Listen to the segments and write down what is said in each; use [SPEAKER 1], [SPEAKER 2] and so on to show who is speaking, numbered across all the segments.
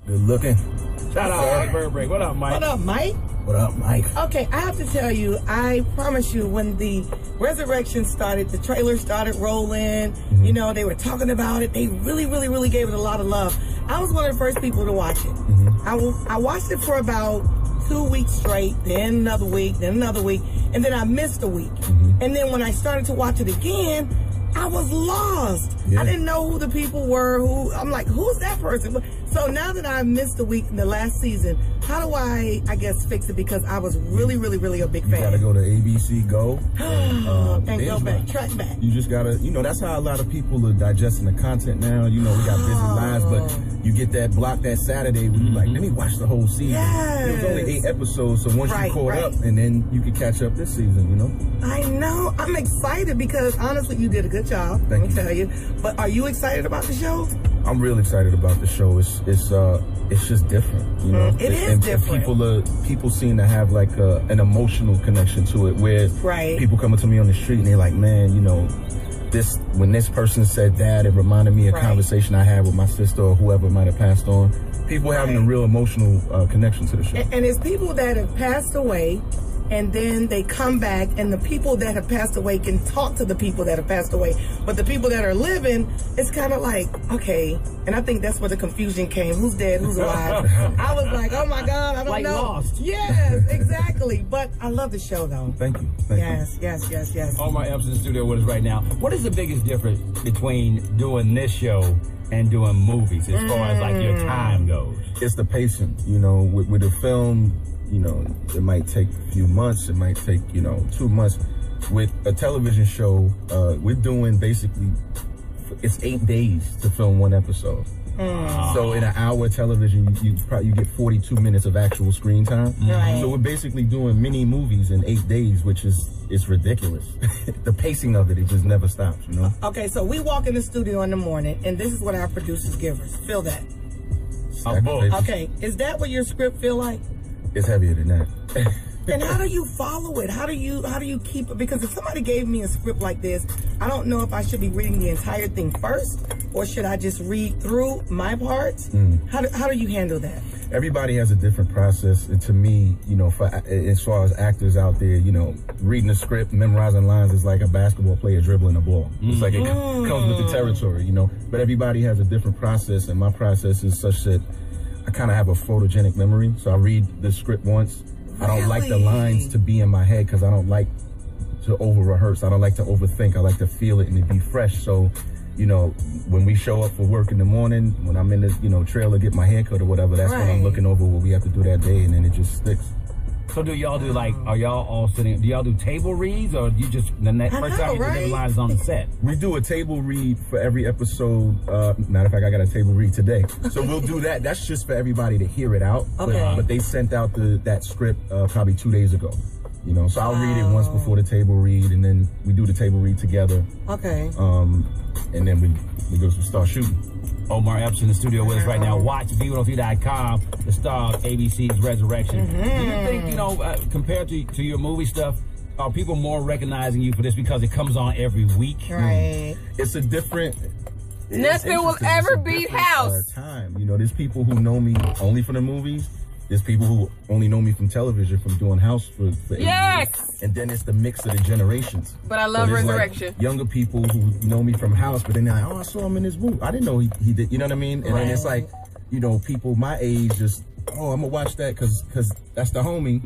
[SPEAKER 1] Good looking.
[SPEAKER 2] Shout out to Bird Break. What up, Mike?
[SPEAKER 3] What up, Mike?
[SPEAKER 1] What up, Mike?
[SPEAKER 3] Okay, I have to tell you, I promise you, when the Resurrection started, the trailer started rolling, you know, they were talking about it. They really gave it a lot of love. I was one of the first people to watch it. I watched it for about 2 weeks straight, then another week, and then I missed a week. And then when I started to watch it again, I was lost. I didn't know who the people were. I'm like, who's that person? So now that I missed a week in the last season, how do I guess, fix it? Because I was really a big fan.
[SPEAKER 1] You gotta go to ABC Go
[SPEAKER 3] and go back, track back.
[SPEAKER 1] You just gotta, you know, that's how a lot of people are digesting the content now. You know, we got busy lives, but you get that block that Saturday when you're like, let me watch the whole season. There's only 8 episodes, so once you caught up, and then you can catch up this season, you know?
[SPEAKER 3] I know. I'm excited because honestly, you did a good job. Let me tell you. But are you excited about the show?
[SPEAKER 1] I'm real excited about the show. It's just different, you know.
[SPEAKER 3] It is different.
[SPEAKER 1] People seem to have like an emotional connection to it, where people coming to me on the street and they're like, man, you know, when this person said that, it reminded me of a conversation I had with my sister or whoever might have passed on. People having a real emotional connection to the show.
[SPEAKER 3] And it's people that have passed away, and then they come back, and the people that have passed away can talk to the people that have passed away. But the people that are living, it's kind of like, okay. And I think that's where the confusion came. Who's dead? Who's alive? I was like, oh my God, I don't know.
[SPEAKER 2] Lost.
[SPEAKER 3] Yes, exactly. But I love the show, though.
[SPEAKER 1] Thank you.
[SPEAKER 3] Yes.
[SPEAKER 2] Omar Epps in the studio with us right now. What is the biggest difference between doing this show and doing movies as far as like your time goes?
[SPEAKER 1] It's the pacing. You know, with a film, you know, it might take a few months. It might take, you know, 2 months. With a television show, we're doing basically, it's 8 days to film 1 episode. So in an hour television, you get 42 minutes of actual screen time. So we're basically doing mini movies in 8 days, which is, it's ridiculous. The pacing of it just never stops, you know?
[SPEAKER 3] Okay, so we walk in the studio in the morning, and this is what our producers give us. Feel that. Okay, is that what your script feel like?
[SPEAKER 1] It's heavier than that.
[SPEAKER 3] And how do you follow it? How do you keep it? Because if somebody gave me a script like this, I don't know if I should be reading the entire thing first, or should I just read through my parts? How do you handle that?
[SPEAKER 1] Everybody has a different process, and to me, you know, as far as actors out there, you know, reading a script, memorizing lines is like a basketball player dribbling a ball. It's like it comes with the territory, you know. But everybody has a different process, and my process is such that I kind of have a photogenic memory. So I read the script once. I don't like the lines to be in my head because I don't like to over-rehearse. I don't like to overthink. I like to feel it and it be fresh. So, you know, when we show up for work in the morning, when I'm in the, you know, trailer, get my hair cut or whatever, that's when I'm looking over what we have to do that day, and then it just sticks.
[SPEAKER 2] So do y'all do like, are y'all all sitting, do y'all do table reads, or do you just, the first time you deliver lines on the set?
[SPEAKER 1] We do a table read for every episode. Matter of fact, I got a table read today. So we'll do that. That's just for everybody to hear it out. But they sent out that script probably 2 days ago. You know, so I'll read it once before the table read, and then we do the table read together. And then we go start shooting.
[SPEAKER 2] Omar Epps in the studio with us right now. Watch V103.com, the star of ABC's Resurrection. Do you think, you know, compared to your movie stuff, are people more recognizing you for this because it comes on every week?
[SPEAKER 1] It's a different...
[SPEAKER 4] Nothing will ever beat House.
[SPEAKER 1] Time. You know, there's people who know me only from the movies. There's people who only know me from television, from doing House for 8 years. And then it's the mix of the generations.
[SPEAKER 4] But I love Resurrection.
[SPEAKER 1] Like younger people who know me from House, but then they're like, oh, I saw him in this movie. I didn't know he did, you know what I mean? And then it's like, you know, people my age just, oh, I'm gonna watch that because that's the homie.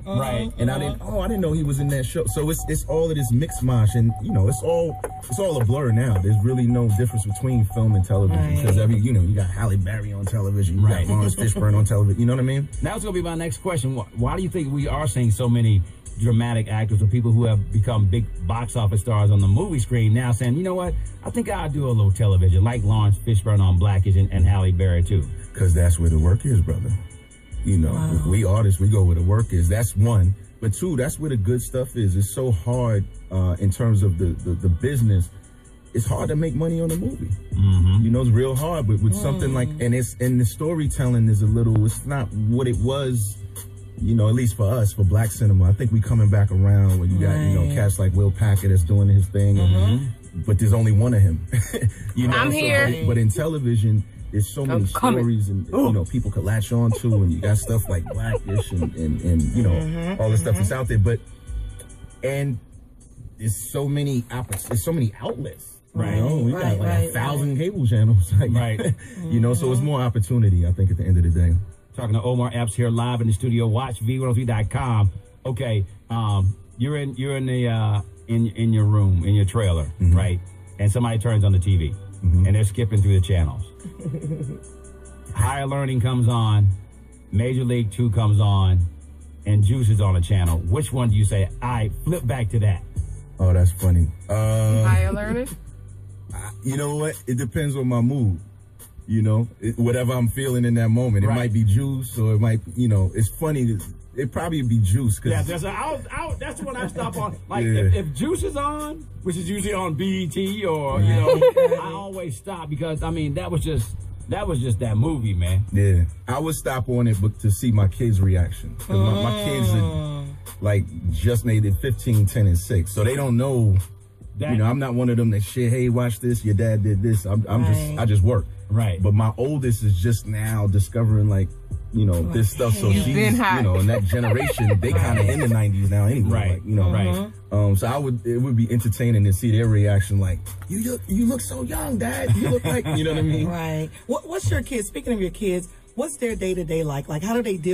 [SPEAKER 1] And I didn't know he was in that show. So it's all of this mixed mash, and you know, it's all a blur now. There's really no difference between film and television because you know, you got Halle Berry on television, you got Lawrence Fishburne on television. You know what I mean?
[SPEAKER 2] That was gonna be my next question. Why do you think we are seeing so many dramatic actors or people who have become big box office stars on the movie screen now saying, you know what, I think I'll do a little television, like Lawrence Fishburne on Blackish and Halle Berry too? Because
[SPEAKER 1] that's where the work is, brother. You know, we artists, we go where the work is. That's one. But two, that's where the good stuff is. It's so hard in terms of the business. It's hard to make money on a movie. You know, it's real hard. But with something like, and the storytelling is a little, it's not what it was, you know, at least for us, for black cinema. I think we coming back around when you got, you know, cats like Will Packer that's doing his thing. But there's only one of him. You know,
[SPEAKER 4] I'm here.
[SPEAKER 1] But in television, there's so many stories and you know people could latch on to, and you got stuff like Blackish and you know all the stuff that's out there. But and there's so many outlets. Right. You know, we got like 1,000 cable channels. Like, right. You know, so it's more opportunity, I think, at the end of the day.
[SPEAKER 2] Talking to Omar Epps here live in the studio. Watch V103.com. Okay, you're in your room, in your trailer, right? And somebody turns on the TV, and they're skipping through the channels. Higher Learning comes on, Major League 2 comes on, and Juice is on the channel. Which one do you say, I flip back to that?
[SPEAKER 1] Oh, that's funny.
[SPEAKER 4] Higher Learning?
[SPEAKER 1] You know what? It depends on my mood. You know, whatever I'm feeling in that moment. It might be Juice, or it might, you know, it's funny. It probably be Juice. Cause
[SPEAKER 2] yeah, that's the one I stop on. Like, if Juice is on, which is usually on BET, or, you know, I always stop because, I mean, that was just that movie, man.
[SPEAKER 1] Yeah. I would stop on it but to see my kids' reaction. Because my kids are, like, just made it 15, 10, and 6. So they don't know. You know, I'm not one of them that shit, hey, watch this, your dad did this. I just work.
[SPEAKER 2] Right.
[SPEAKER 1] But my oldest is just now discovering, like, you know, this stuff. So she's, you know, in that generation, they kind of in the 90s now anyway.
[SPEAKER 2] Right.
[SPEAKER 1] Like, you know. Right. So it would be entertaining to see their reaction, like, you look so young, Dad. You look like, you know what I mean?
[SPEAKER 3] Right. What's your kids, speaking of your kids, what's their day-to-day like? Like, how do they deal